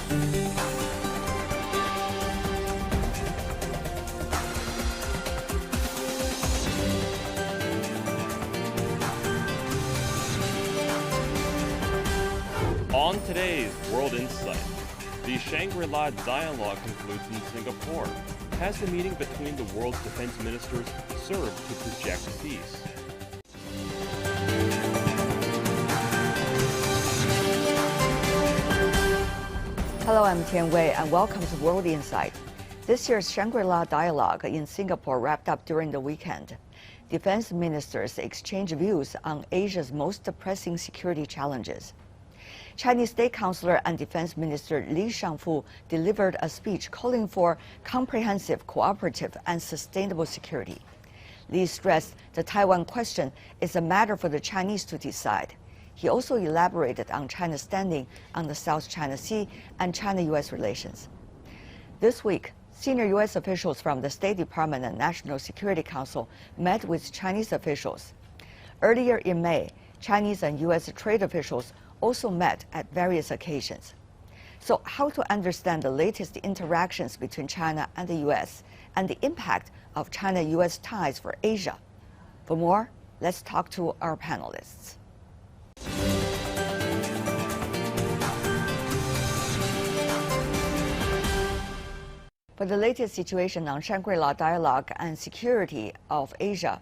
On today's World Insight, the Shangri-La Dialogue concludes in Singapore. Has the meeting between the world's defense ministers served to project peace? Hello, I'm Tian Wei, and welcome to World Insight. This year's Shangri-La Dialogue in Singapore wrapped up during the weekend. Defense ministers exchanged views on Asia's most pressing security challenges. Chinese State Councilor and Defense Minister Li Shangfu delivered a speech calling for comprehensive, cooperative, and sustainable security. Li stressed the Taiwan question is a matter for the Chinese to decide. He also elaborated on China's standing on the South China Sea and China-U.S. relations. This week, senior U.S. officials from the State Department and National Security Council met with Chinese officials. Earlier in May, Chinese and U.S. trade officials also met at various occasions. So how to understand the latest interactions between China and the U.S. and the impact of China-U.S. ties for Asia? For more, let's talk to our panelists. For the latest situation on Shangri-La Dialogue and security of Asia,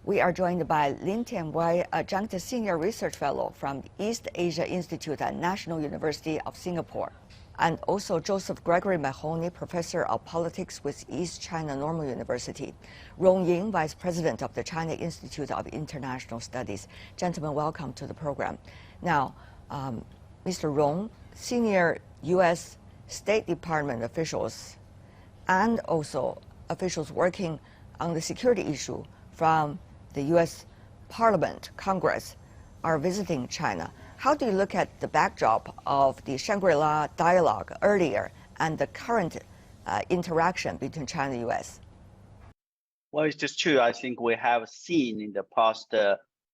we are joined by Lin Tianwei, Adjunct Senior Research Fellow from the East Asia Institute at National University of Singapore, and also Joseph Gregory Mahoney, Professor of Politics with East China Normal University, Rong Ying, Vice President of the China Institute of International Studies. Gentlemen, welcome to the program. Now, Mr. Rong, senior U.S. State Department officials and also officials working on the security issue from the U.S. Parliament, Congress, are visiting China. How do you look at the backdrop of the Shangri-La Dialogue earlier and the current interaction between China and the U.S.? Well, it's just true. I think we have seen in the past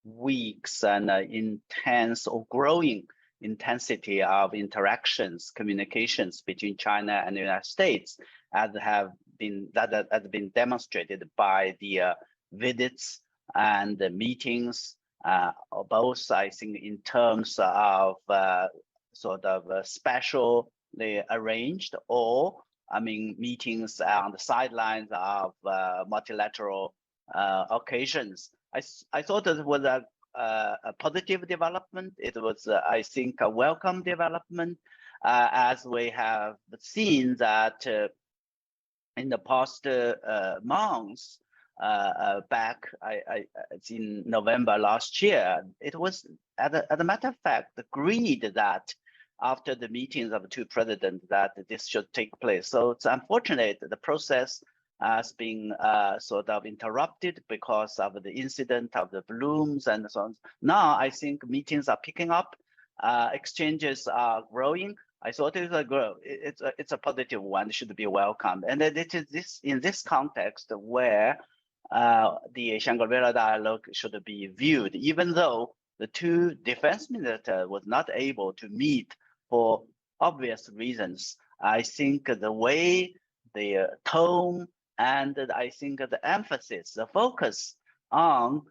weeks an intense or growing intensity of interactions, communications between China and the United States, that has been demonstrated by the visits and the meetings, both, I think, in terms of specially arranged or, meetings on the sidelines of multilateral occasions. I thought it was a positive development. It was, I think, a welcome development, as we have seen that in the past months, back in November last year, it was, as a matter of fact, agreed that after the meetings of the two presidents that this should take place. So it's unfortunate that the process has been sort of interrupted because of the incident of the balloons and so on. Now I think meetings are picking up, exchanges are growing. I thought it's a positive one, should be welcomed. And then it is in this context where the Shangri-La Dialogue should be viewed, even though the two defense ministers was not able to meet for obvious reasons. I think the way, the tone, and I think the emphasis, the focus on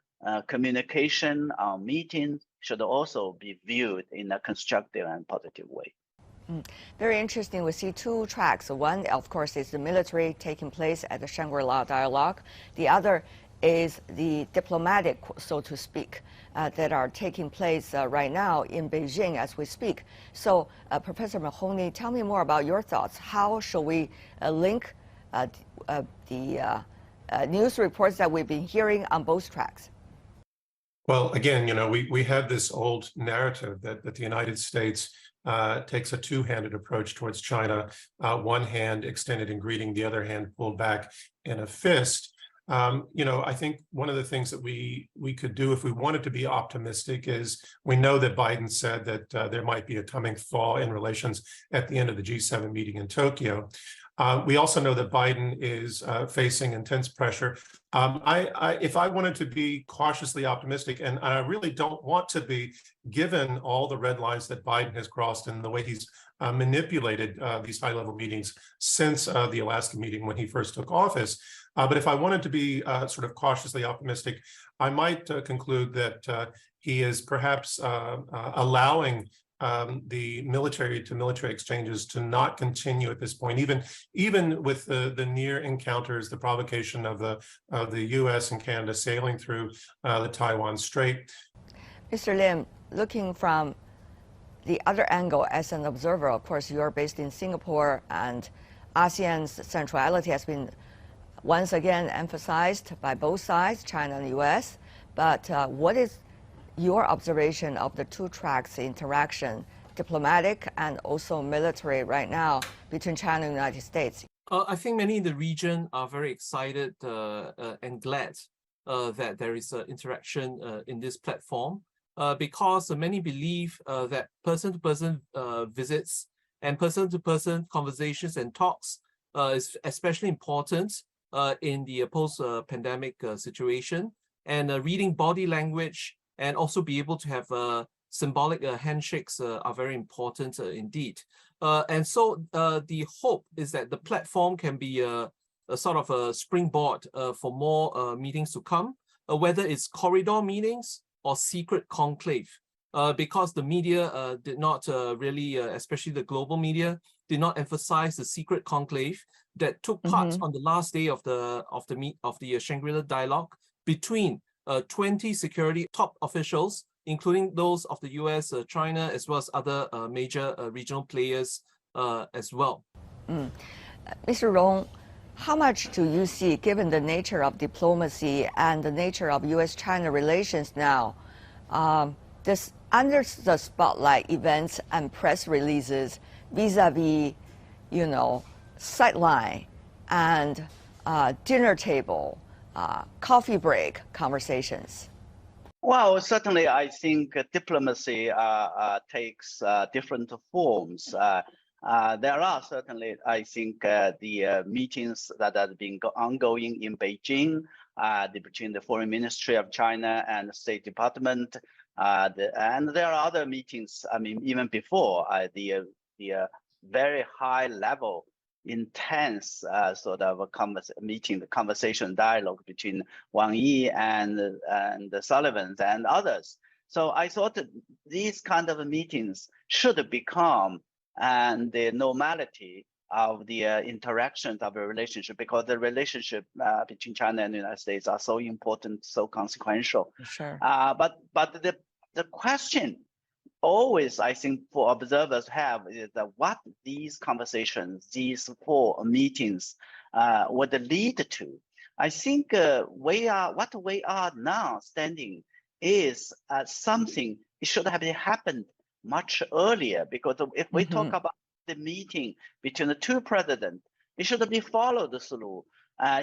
communication, on meetings should also be viewed in a constructive and positive way. Very interesting. We see two tracks. One, of course, is the military taking place at the Shangri-La Dialogue. The other is the diplomatic, so to speak, that are taking place right now in Beijing as we speak. So, Professor Mahoney, tell me more about your thoughts. How shall we link the news reports that we've been hearing on both tracks? Well, again, we have this old narrative that the United States takes a two-handed approach towards China, one hand extended in greeting, the other hand pulled back in a fist. I think one of the things that we could do if we wanted to be optimistic is we know that Biden said that there might be a coming thaw in relations at the end of the G7 meeting in Tokyo. We also know that Biden is facing intense pressure. If I wanted to be cautiously optimistic, and I really don't want to be, given all the red lines that Biden has crossed and the way he's manipulated these high-level meetings since the Alaska meeting when he first took office. But if I wanted to be sort of cautiously optimistic, I might conclude that he is perhaps allowing the military-to-military exchanges to not continue at this point, even with the near encounters, the provocation of the U.S. and Canada sailing through the Taiwan Strait. Mr. Lim, looking from the other angle as an observer, of course, you are based in Singapore, and ASEAN's centrality has been once again emphasized by both sides, China and U.S. But what is your observation of the two tracks interaction, diplomatic and also military right now, between China and the United States? I think many in the region are very excited and glad that there is interaction in this platform because many believe that person-to-person visits and person-to-person conversations and talks is especially important in the post-pandemic situation, and reading body language and also be able to have symbolic handshakes are very important indeed. And so the hope is that the platform can be a sort of a springboard for more meetings to come, whether it's corridor meetings or secret conclave, because the media did not really, especially the global media, did not emphasize the secret conclave that took part on the last day of the Shangri-La Dialogue between 20 security top officials, including those of the U.S., China, as well as other major regional players as well. Mr. Rong, how much do you see, given the nature of diplomacy and the nature of U.S.-China relations now, this under the spotlight events and press releases vis-a-vis, sideline and dinner table, coffee break conversations? Well, certainly, I think diplomacy takes different forms. There are certainly, I think, the meetings that have been ongoing in Beijing between the Foreign Ministry of China and the State Department. And there are other meetings, I mean, even before the very high level, intense sort of a conversation dialogue between Wang Yi and the Sullivans and others. So I thought that these kind of meetings should become the normality of the interactions of a relationship, because the relationship between China and the United States are so important, so consequential. Sure. But the question always, I think, for observers have is that what these conversations, these four meetings would lead to. I think what we are now standing is something, it should have happened much earlier, because if we talk about the meeting between the two presidents, it should be followed through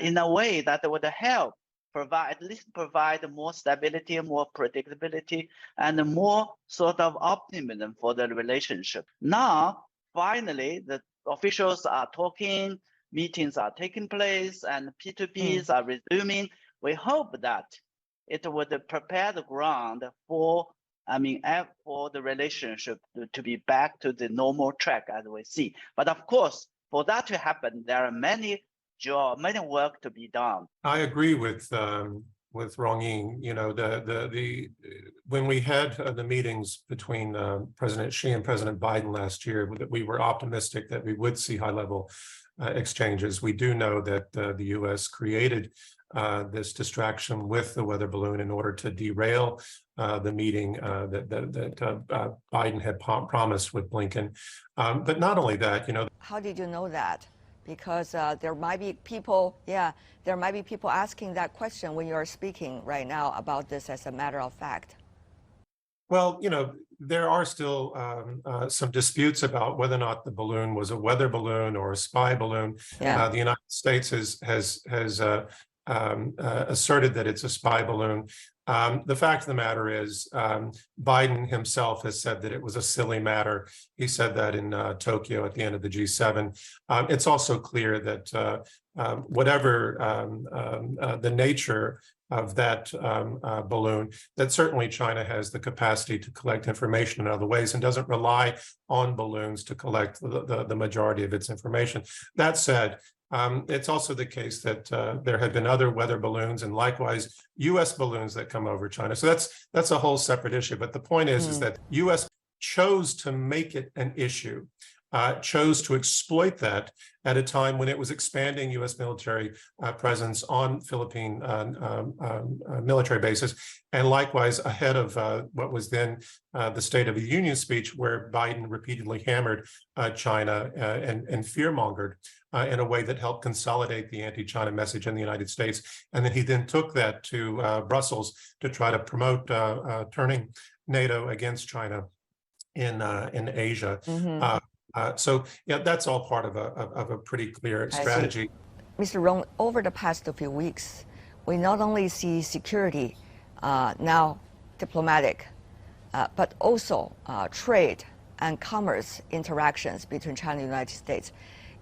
in a way that would help at least provide more stability, more predictability, and more sort of optimism for the relationship. Now, finally, the officials are talking, meetings are taking place, and P2Ps are resuming. We hope that it would prepare the ground for the relationship to be back to the normal track as we see. But of course, for that to happen, there are many work to be done. I agree with Rong Ying. When we had the meetings between President Xi and President Biden last year, we were optimistic that we would see high-level exchanges. We do know that the U.S. created this distraction with the weather balloon in order to derail the meeting that Biden had promised with Blinken. But not only that, How did you know that? Because there might be people asking that question when you're speaking right now about this as a matter of fact. Well, there are still some disputes about whether or not the balloon was a weather balloon or a spy balloon. Yeah. The United States has asserted that it's a spy balloon. The fact of the matter is, Biden himself has said that it was a silly matter. He said that in Tokyo at the end of the G7. It's also clear that whatever the nature of that balloon, that certainly China has the capacity to collect information in other ways and doesn't rely on balloons to collect the majority of its information. That said, it's also the case that there have been other weather balloons and likewise U.S. balloons that come over China. So that's a whole separate issue. But the point is that U.S. chose to make it an issue, chose to exploit that at a time when it was expanding U.S. military presence on Philippine military bases, and likewise ahead of what was then the State of the Union speech, where Biden repeatedly hammered China and fear-mongered in a way that helped consolidate the anti-China message in the United States. And then he then took that to Brussels to try to promote turning NATO against China in Asia. So yeah, that's all part of a pretty clear strategy. Mr. Rong, over the past few weeks, we not only see security, now diplomatic, but also trade and commerce interactions between China and the United States.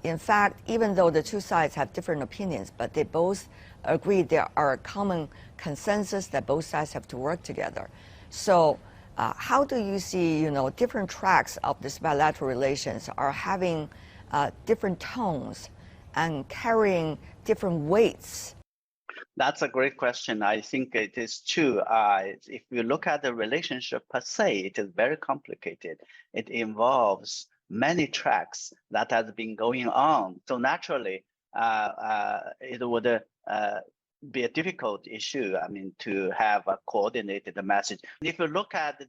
In fact, even though the two sides have different opinions, but they both agree there are a common consensus that both sides have to work together. So how do you see, different tracks of this bilateral relations are having different tones and carrying different weights? That's a great question. I think it is true. If you look at the relationship per se, it is very complicated. It involves many tracks that has been going on. So naturally, it would be a difficult issue, to have a coordinated message. If you look at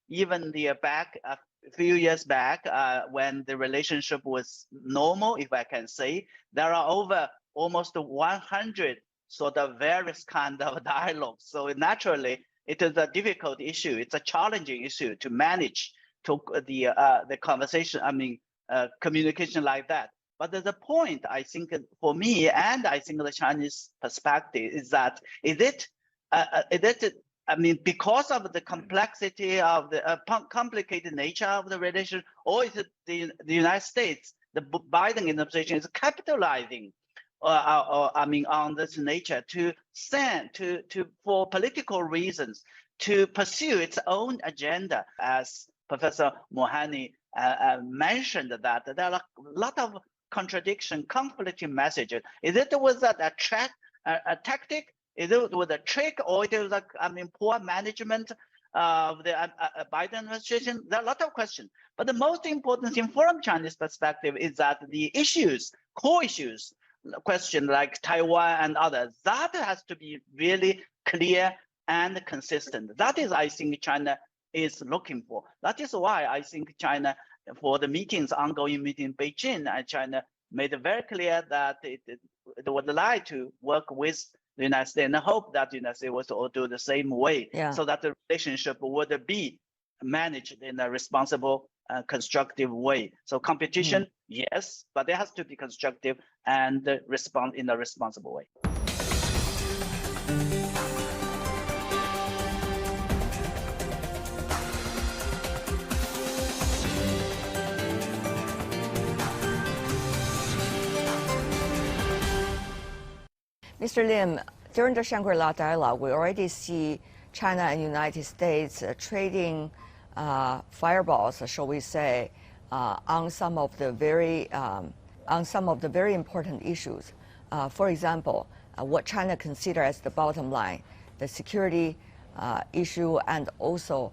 even back a few years back, when the relationship was normal, if I can say, there are over almost 100 sort of various kind of dialogues. So naturally, it is a difficult issue. It's a challenging issue to manage to the conversation, communication like that. But the point, I think, for me, and I think the Chinese perspective is that, because of the complexity of the complicated nature of the relation, or is it the United States, the Biden administration is capitalizing on this nature to for political reasons, to pursue its own agenda, as Professor Mohani mentioned, that there are a lot of contradiction, conflicting messages. Is it was that a tactic? Is it with a trick, or it was poor management of the Biden administration? There are a lot of questions. But the most important thing from Chinese perspective is that the issues, core issues, question like Taiwan and others, that has to be really clear and consistent. That is, I think, China is looking for. That is why I think China, for the ongoing meeting in Beijing, and China made it very clear that it would like to work with the United States, and I hope that the United States will do the same way, so that the relationship would be managed in a responsible, constructive way. So competition, yes, but it has to be constructive and respond in a responsible way. Mr. Lim, during the Shangri-La Dialogue, we already see China and United States trading fireballs, shall we say, on some of the very important issues. For example, what China considers as the bottom line, the security issue, and also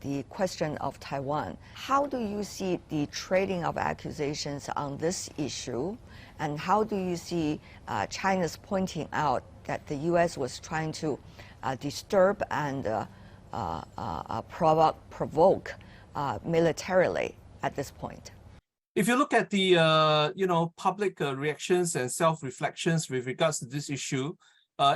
the question of Taiwan. How do you see the trading of accusations on this issue? And how do you see China's pointing out that the U.S. was trying to disturb and provoke militarily at this point? If you look at the public reactions and self-reflections with regards to this issue,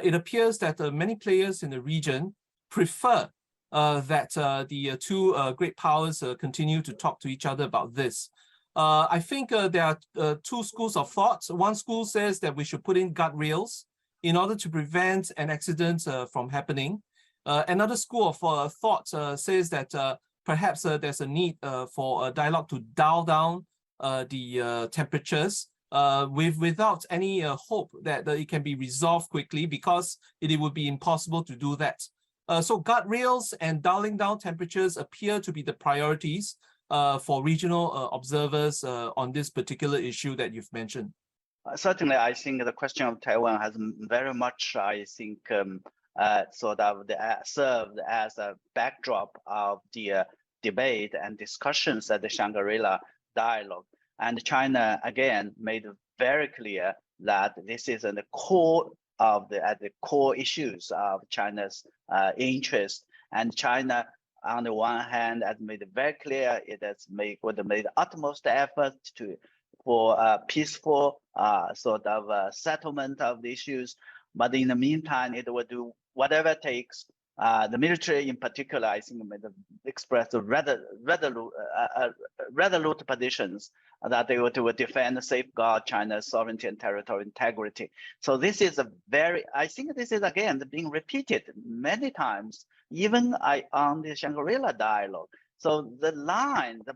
it appears that many players in the region prefer that the two great powers continue to talk to each other about this. I think there are two schools of thought. One school says that we should put in guardrails in order to prevent an accident from happening. Another school of thought says that perhaps there's a need for a dialogue to dial down the temperatures without any hope that it can be resolved quickly, because it would be impossible to do that. So guardrails and dialing down temperatures appear to be the priorities for regional observers on this particular issue that you've mentioned. Certainly, I think the question of Taiwan has very much, I think, sort of served as a backdrop of the debate and discussions at the Shangri-La Dialogue. And China, again, made very clear that this is at the core of the core issues of China's interest. And China, on the one hand, has made it very clear it has made utmost effort for peaceful sort of settlement of the issues. But in the meantime, it will do whatever it takes. The military, in particular, I think, expressed resolute positions that they would defend and safeguard China's sovereignty and territorial integrity. So this is I think this is, again, being repeated many times, even on the Shangri-La Dialogue. So the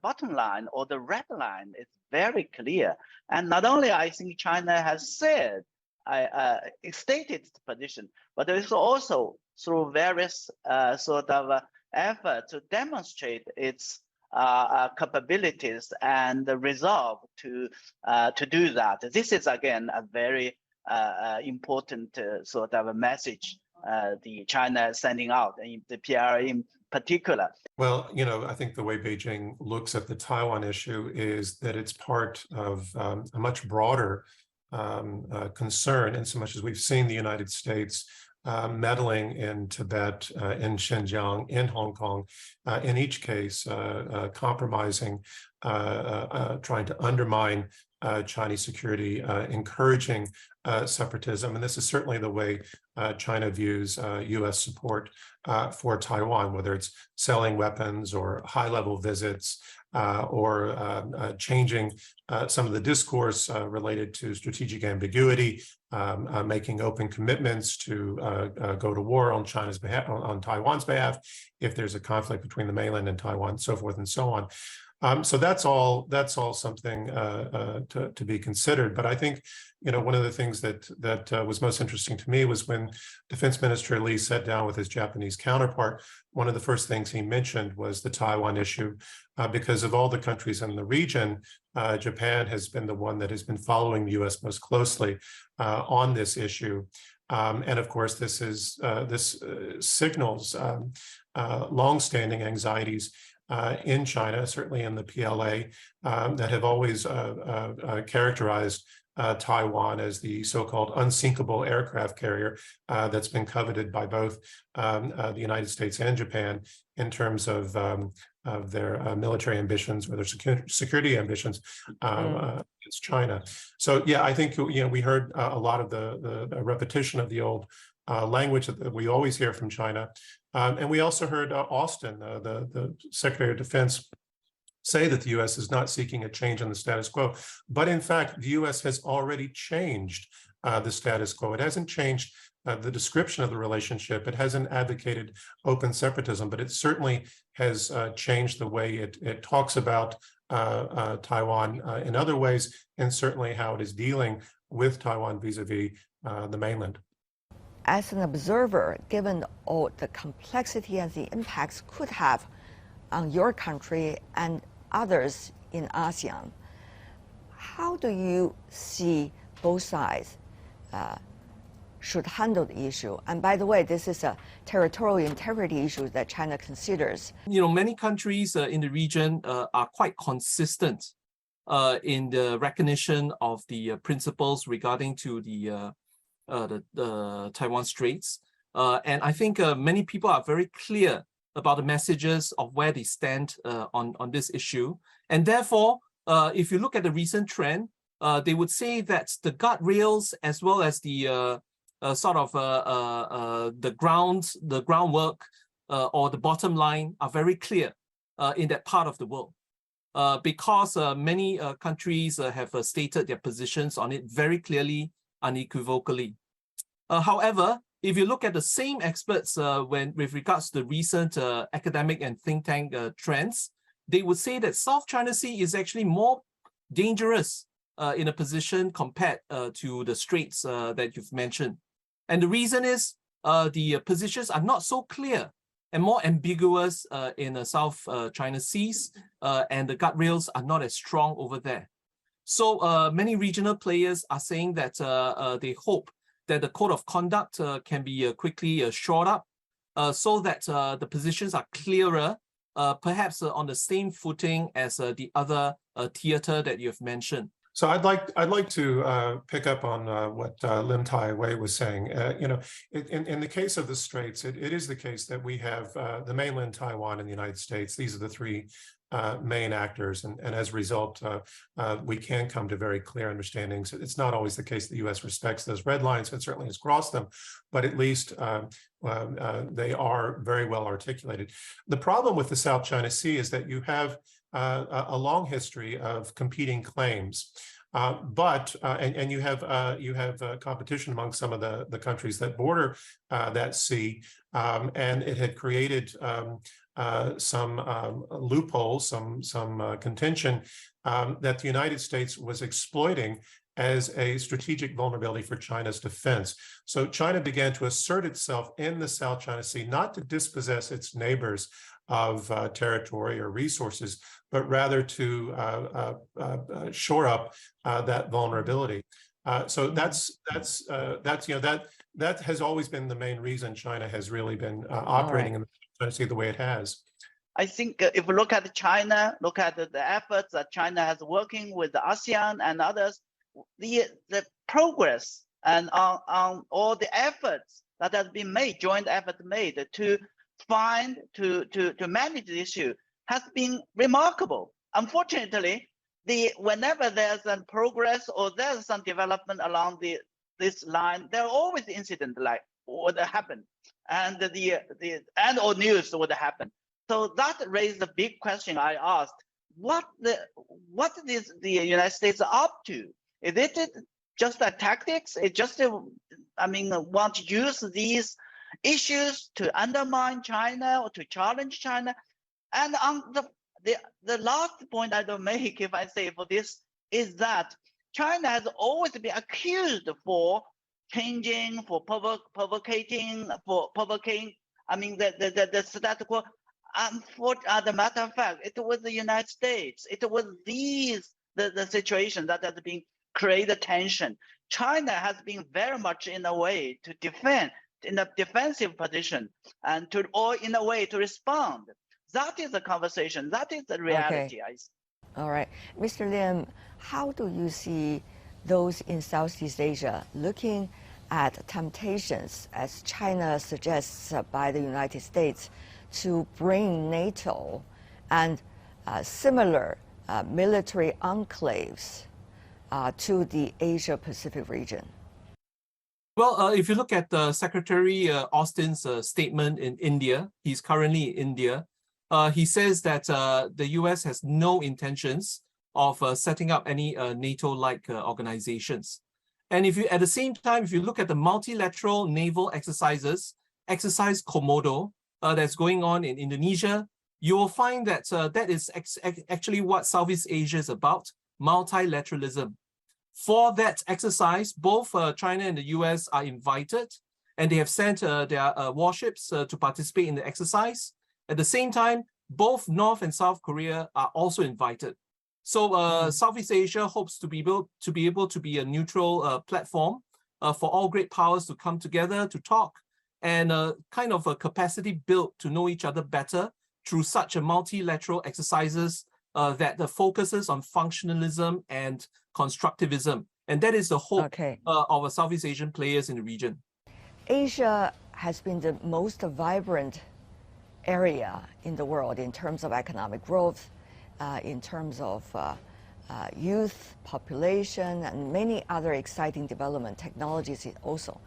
bottom line, or the red line, is very clear. And not only I think China has stated its position, but there is also through various sort of effort to demonstrate its capabilities and the resolve to do that. This is, again, a very important sort of a message the China is sending out, and the PRA in particular. Well, I think the way Beijing looks at the Taiwan issue is that it's part of a much broader concern, in so much as we've seen the United States meddling in Tibet, in Xinjiang, in Hong Kong, in each case compromising, trying to undermine Chinese security, encouraging separatism. And this is certainly the way China views U.S. support for Taiwan, whether it's selling weapons or high-level visits, or changing some of the discourse related to strategic ambiguity, making open commitments to go to war on China's behalf, on Taiwan's behalf, if there's a conflict between the mainland and Taiwan, so forth and so on. So that's all something to be considered. But I think, one of the things that was most interesting to me was when Defense Minister Lee sat down with his Japanese counterpart. One of the first things he mentioned was the Taiwan issue, because of all the countries in the region, Japan has been the one that has been following the U.S. most closely on this issue. And of course, this signals longstanding anxieties in China, certainly in the PLA, that have always characterized Taiwan as the so-called unsinkable aircraft carrier that's been coveted by both the United States and Japan in terms of their military ambitions or their security ambitions against China. So yeah, I think we heard a lot of the repetition of the old language that we always hear from China. And we also heard Austin, the Secretary of Defense, say that the U.S. is not seeking a change in the status quo. But in fact, the U.S. has already changed the status quo. It hasn't changed the description of the relationship. It hasn't advocated open separatism, but it certainly has changed the way it talks about Taiwan in other ways, and certainly how it is dealing with Taiwan vis-a-vis the mainland. As an observer, given all the complexity and the impacts could have on your country and others in ASEAN, how do you see both sides should handle the issue? And by the way, this is a territorial integrity issue that China considers. Many countries in the region are quite consistent in the recognition of the principles regarding to the Taiwan Straits. And I think many people are very clear about the messages of where they stand on this issue. And therefore, if you look at the recent trend, they would say that the guardrails as well as the the groundwork or the bottom line are very clear in that part of the world. Because many countries have stated their positions on it very clearly, unequivocally. However, if you look at the same experts with regards to the recent academic and think tank trends, they would say that South China Sea is actually more dangerous in a position compared to the straits that you've mentioned. And the reason is the positions are not so clear and more ambiguous in the South China Seas, and the guardrails are not as strong over there. So many regional players are saying that they hope that the code of conduct can be quickly shored up so that the positions are clearer, perhaps on the same footing as the other theater that you've mentioned. So I'd like to pick up on what Lim Tai Wei was saying. In the case of the Straits, it is the case that we have the mainland Taiwan and the United States. These are the three main actors, and as a result, we can come to very clear understandings. It's not always the case the U.S. respects those red lines, and certainly has crossed them, but at least they are very well articulated. The problem with the South China Sea is that you have a long history of competing claims, and you have competition among some of the countries that border that sea, and it had created some loopholes, some contention that the United States was exploiting as a strategic vulnerability for China's defense. So China began to assert itself in the South China Sea, not to dispossess its neighbors of territory or resources, but rather to shore up that vulnerability. So that has always been the main reason China has really been operating in the China Sea the way it has. I think if we look at China, look at the efforts that China has working with the ASEAN and others, the progress and on all the efforts that has been made, joint effort made to manage the issue has been remarkable. Unfortunately, whenever there's a progress or there's some development along this line, there are always incidents like what happened, and or news would happen. So that raised a big question. I asked, what is the United States up to? Is it just a tactics? It just, want to use these issues to undermine China or to challenge China? And on the last point I don't make, if I say for this, is that China has always been accused for changing, for provoking, the status quo. As a matter of fact, it was the United States. It was the situation that has been created tension. China has been very much in a way to defend, in a defensive position, and in a way to respond. That is the conversation. That is the reality. Okay. All right. Mr. Lim, how do you see those in Southeast Asia looking at temptations, as China suggests, by the United States to bring NATO and similar military enclaves to the Asia-Pacific region? Well, if you look at Secretary Austin's statement in India, he's currently in India, he says that the U.S. has no intentions of setting up any NATO-like organizations. And at the same time, if you look at the multilateral naval exercises, Exercise Komodo, that's going on in Indonesia, you will find that that is actually what Southeast Asia is about, multilateralism. For that exercise, both China and the U.S. are invited, and they have sent their warships to participate in the exercise. At the same time, both North and South Korea are also invited. So Southeast Asia hopes to be able to be a neutral platform for all great powers to come together to talk, and kind of a capacity built to know each other better through such a multilateral exercises that focuses on functionalism and constructivism. And that is the hope of our Southeast Asian players in the region. Asia has been the most vibrant area in the world in terms of economic growth, in terms of youth population, and many other exciting development technologies also.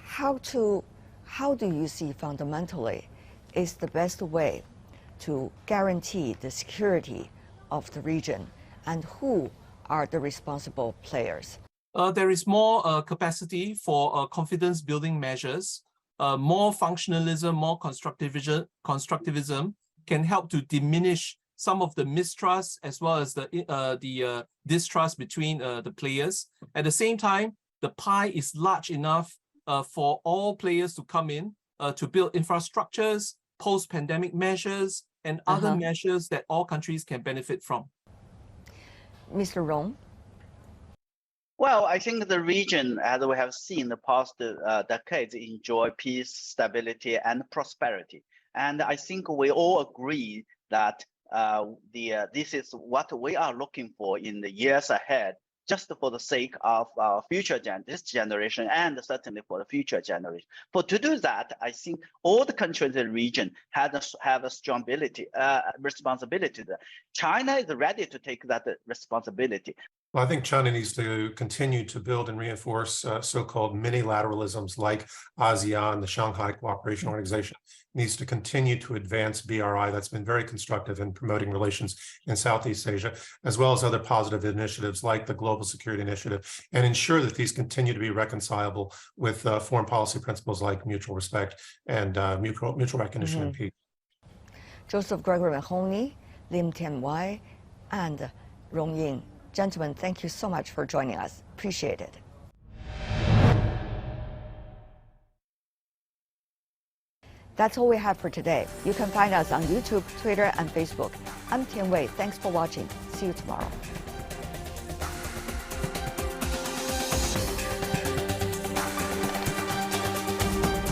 How do you see fundamentally is the best way to guarantee the security of the region, and who are the responsible players? there is more capacity for confidence building measures. More functionalism, more constructivism can help to diminish some of the mistrust as well as the distrust between the players. At the same time, the pie is large enough for all players to come in to build infrastructures, post-pandemic measures, and other measures that all countries can benefit from. Mr. Rong? Well, I think the region, as we have seen the past decades, enjoy peace, stability, and prosperity. And I think we all agree that this is what we are looking for in the years ahead, just for the sake of our this generation, and certainly for the future generation. For to do that, I think all the countries in the region have a strong responsibility. China is ready to take that responsibility. Well, I think China needs to continue to build and reinforce so-called mini-lateralisms like ASEAN, the Shanghai Cooperation Organization, needs to continue to advance BRI. That's been very constructive in promoting relations in Southeast Asia, as well as other positive initiatives like the Global Security Initiative, and ensure that these continue to be reconcilable with foreign policy principles like mutual respect and mutual recognition and peace. Joseph Gregory Mahoney, Lim Tian-Wai, and Rong Ying. Gentlemen, thank you so much for joining us. Appreciate it. That's all we have for today. You can find us on YouTube, Twitter, and Facebook. I'm Tian Wei. Thanks for watching. See you tomorrow.